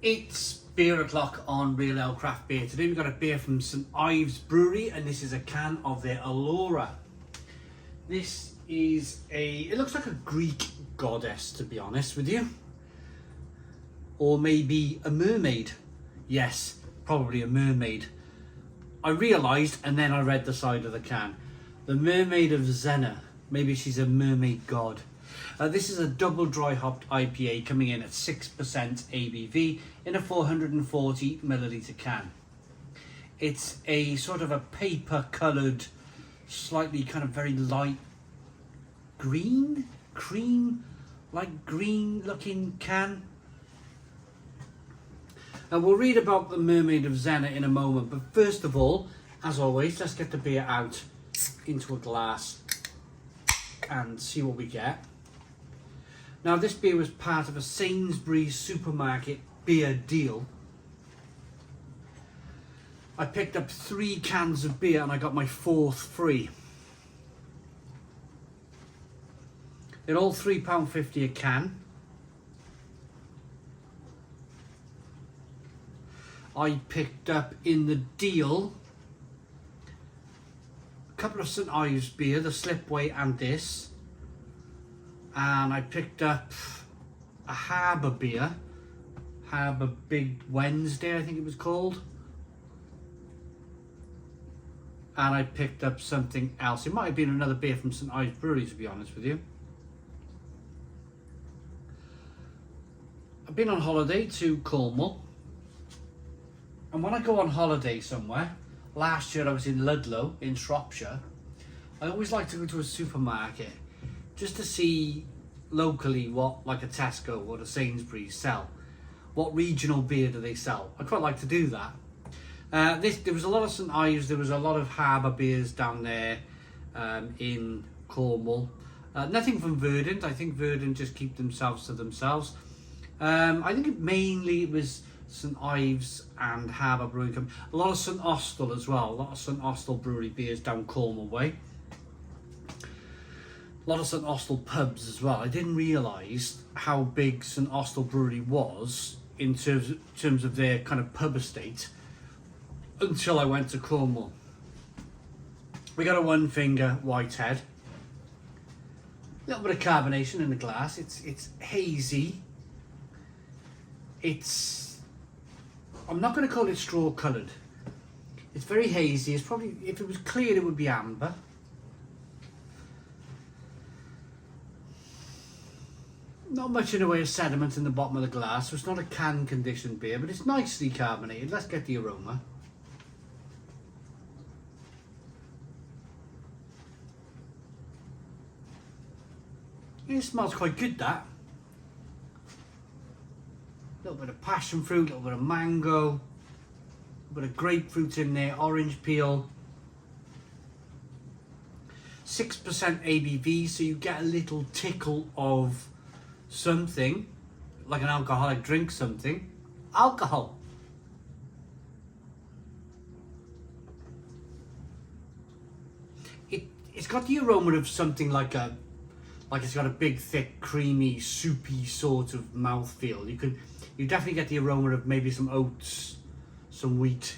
It's beer o'clock on Real Ale Craft Beer. Today we've got a beer from St Ives Brewery, and this is a can of their Alora. This is it looks like a Greek goddess, to be honest with you. Or maybe a mermaid. Yes, probably a mermaid. I realised, and then I read the side of the can. The Mermaid of Xena. Maybe she's a mermaid god. This is a double dry hopped IPA coming in at 6% ABV in a 440 milliliter can. It's a sort of a paper coloured, slightly kind of very light green, cream, like green looking can. And we'll read about the Mermaid of Xena in a moment, but first of all, as always, let's get the beer out into a glass and see what we get. Now, this beer was part of a Sainsbury's supermarket beer deal. I picked up 3 cans of beer and I got my 4th free. They're all £3.50 a can. I picked up in the deal a couple of St Ives beer, the Slipway and this. And I picked up a Harbour beer, Harbour Big Wednesday I think it was called. And I picked up something else. It might have been another beer from St Ives Brewery, to be honest with you. I've been on holiday to Cornwall. And when I go on holiday somewhere, last year I was in Ludlow in Shropshire, I always like to go to a supermarket just to see locally what, like a Tesco or a Sainsbury's sell. What regional beer do they sell? I quite like to do that. There was a lot of St Ives, there was a lot of harbour beers down there in Cornwall. Nothing from Verdant. I think Verdant just keep themselves to themselves. I think mainly it was St Ives and Harbour Brewing Company. A lot of St Austell as well. A lot of St Austell Brewery beers down Cornwall way. A lot of St Austell pubs as well. I didn't realise how big St Austell Brewery was in terms of their kind of pub estate until I went to Cornwall. We got a 1 finger Whitehead. A little bit of carbonation in the glass. It's hazy. I'm not going to call it straw coloured. It's very hazy. It's probably, if it was clear, it would be amber. Not much in the way of sediment in the bottom of the glass, so it's not a can conditioned beer, but it's nicely carbonated. Let's get the aroma. It smells quite good, that. A little bit of passion fruit, a little bit of mango, a little bit of grapefruit in there, orange peel. 6% ABV, so you get a little tickle of something, like an alcoholic drink, something. Alcohol. It's got the aroma of something like it's got a big, thick, creamy, soupy sort of mouthfeel. You definitely get the aroma of maybe some oats, some wheat.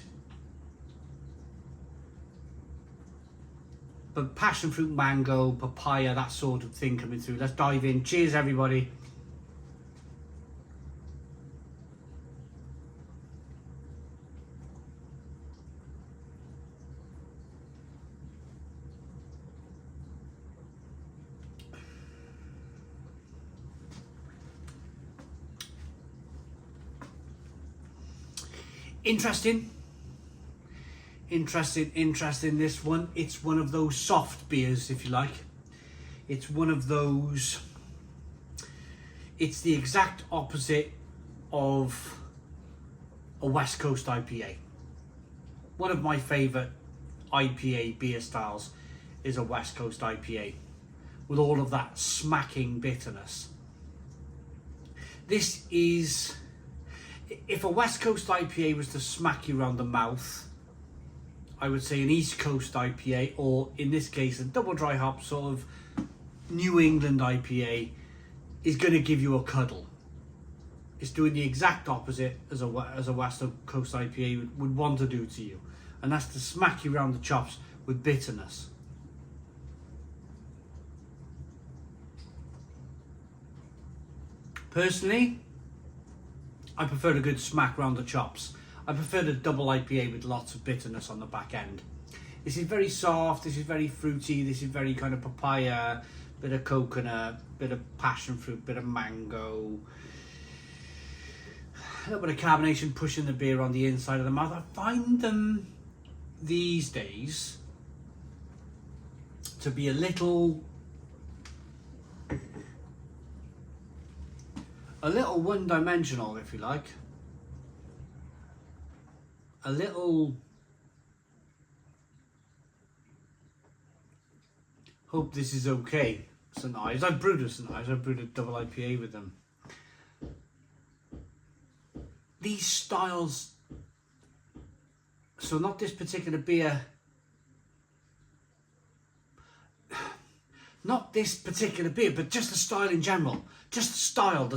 But passion fruit, mango, papaya, that sort of thing coming through. Let's dive in. Cheers, everybody. Interesting, this one. It's one of those soft beers, if you like. It's one of those, it's the exact opposite of a West Coast IPA. One of my favourite IPA beer styles is a West Coast IPA, with all of that smacking bitterness. This is, if a West Coast IPA was to smack you around the mouth, I would say an East Coast IPA, or in this case a double dry hop sort of New England IPA, is going to give you a cuddle. it's doing the exact opposite as a West Coast IPA would want to do to you, and that's to smack you around the chops with bitterness. Personally, I prefer a good smack round the chops. I prefer the double IPA with lots of bitterness on the back end. This is very soft, this is very fruity, this is very kind of papaya, bit of coconut, bit of passion fruit, bit of mango. A little bit of carbonation pushing the beer on the inside of the mouth. I find them these days to be a little one-dimensional, if you like. A little, hope this is okay, St. Ives. I've brewed with St. Ives, I've brewed a double IPA with them. These styles, so not this particular beer, but just the style in general. Just the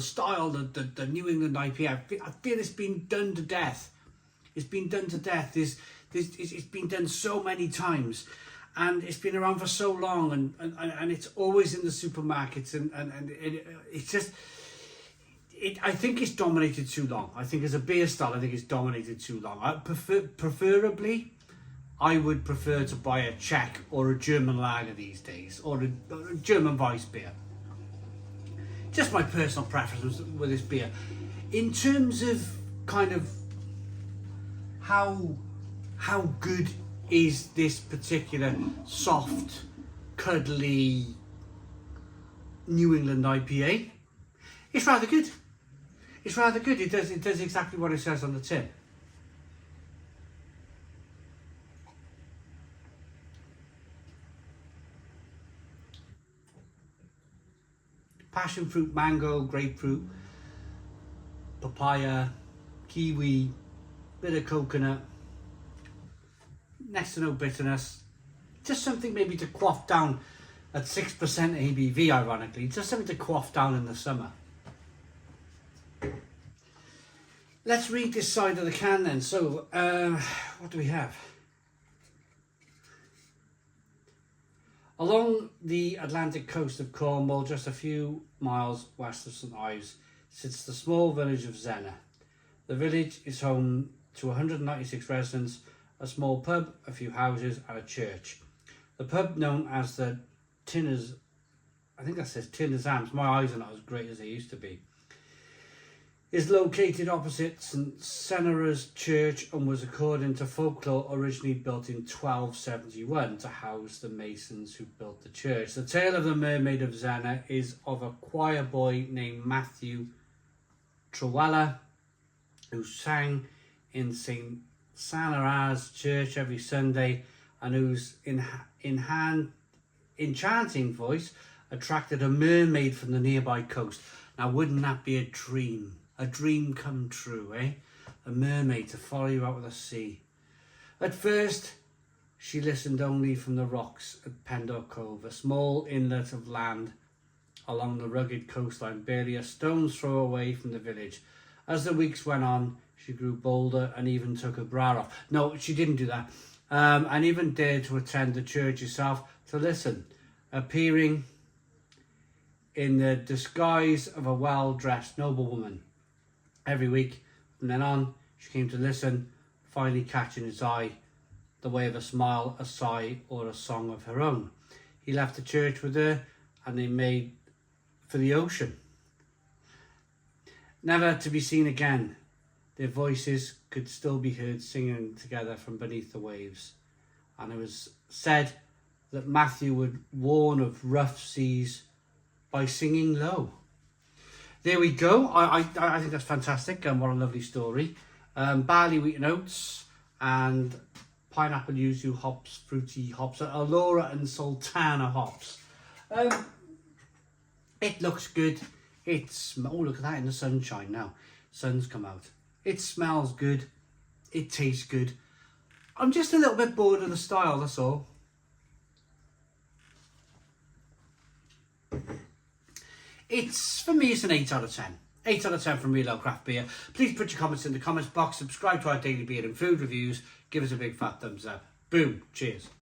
style, the New England IPA. I feel it's been done to death. It's been done to death. It's been done so many times, and it's been around for so long, and it's always in the supermarkets, and it's just, I think it's dominated too long. I think as a beer style, I think it's dominated too long. Preferably, I would prefer to buy a Czech or a German lager these days, or a German Weiss beer. Just my personal preference with this beer. In terms of kind of how good is this particular soft, cuddly New England IPA? It's rather good. It's rather good. It does exactly what it says on the tin. Passion fruit, mango, grapefruit, papaya, kiwi, bit of coconut, next to no bitterness. Just something maybe to quaff down at 6% ABV, ironically. Just something to quaff down in the summer. Let's read this side of the can then. So, what do we have? Along the Atlantic coast of Cornwall, just a few miles west of St. Ives, sits the small village of Zena. The village is home to 196 residents, a small pub, a few houses and a church. The pub, known as the Tinners, I think that says Tinners Arms, my eyes are not as great as they used to be, is located opposite St. Senera's Church and was, according to folklore, originally built in 1271 to house the masons who built the church. The tale of the Mermaid of Zena is of a choir boy named Matthew Trewella, who sang in St. Senera's Church every Sunday, and whose enchanting voice attracted a mermaid from the nearby coast. Now, wouldn't that be a dream? A dream come true, eh? A mermaid to follow you out of the sea. At first, she listened only from the rocks at Pendor Cove, a small inlet of land along the rugged coastline, barely a stone's throw away from the village. As the weeks went on, she grew bolder and even took her bra off. No, she didn't do that. And even dared to attend the church herself to listen, appearing in the disguise of a well-dressed noblewoman. Every week from then on, she came to listen, finally catching his eye, the way of a smile, a sigh, or a song of her own. He left the church with her, and they made for the ocean, never to be seen again. Their voices could still be heard singing together from beneath the waves, and it was said that Matthew would warn of rough seas by singing low. There we go. I think that's fantastic, and what a lovely story. Barley, wheat and oats, and pineapple, yuzu hops, fruity hops, Alora and Sultana hops. It looks good. Oh, look at that in the sunshine now. Sun's come out. It smells good. It tastes good. I'm just a little bit bored of the style, that's all. For me, it's an 8 out of 10. 8 out of 10 from Real Ale Craft Beer. Please put your comments in the comments box, subscribe to our daily beer and food reviews, give us a big fat thumbs up. Boom, cheers.